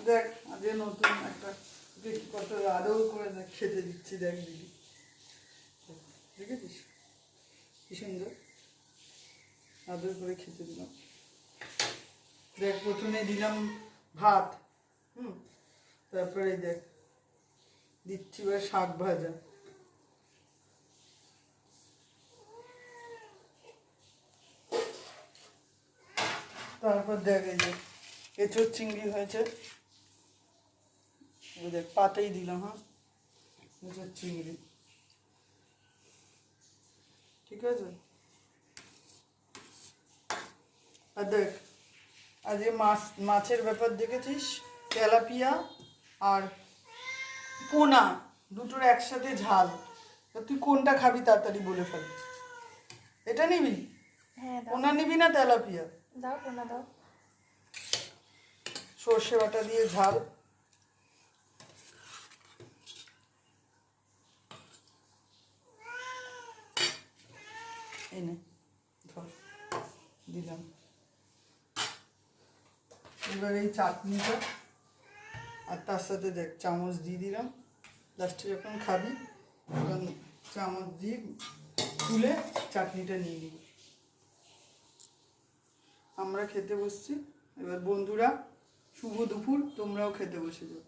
দেখ আজকে নতুন একটা কত আদর করে দেখ খেতে দিচ্ছি, দেখ দিদি দেখেছিস কি সুন্দর আদর করে খেতে দিলাম। দেখ প্রথমে দিলাম ভাত, তারপরে দেখ দিচ্ছি এবার শাক ভাজা, তারপর দেখ এই যে এঁচোড় চিংড়ি হয়েছে, দেখ পাতেই দিলাম। হ্যাঁ এঁচোড় চিংড়ি ঠিক আছে। আর দেখ আজকে মাছের ব্যাপার দেখেছিস, তেলাপিয়া আর পোনা দুটোর একসাথে ঝাল। তুই কোনটা খাবি তাড়াতাড়ি বলে ফেল। এটা নিবি? হ্যাঁ পোনা নিবি না তেলাপিয়া? দাও পোনা দাও। সর্ষে বাটা দিয়ে ঝাল, এনে ধর দিলাম। এবার এই চাটনিটা আর তার সাথে দেখ চামচ দিয়ে দিলাম, লাস্টে যখন খাবি তখন চামচ দিয়ে তুলে চাটনিটা নিয়ে নিবি। আমরা খেতে বসছি, এবার বন্ধুরা শুভ দুপুর, তোমরাও খেতে বসে যাও।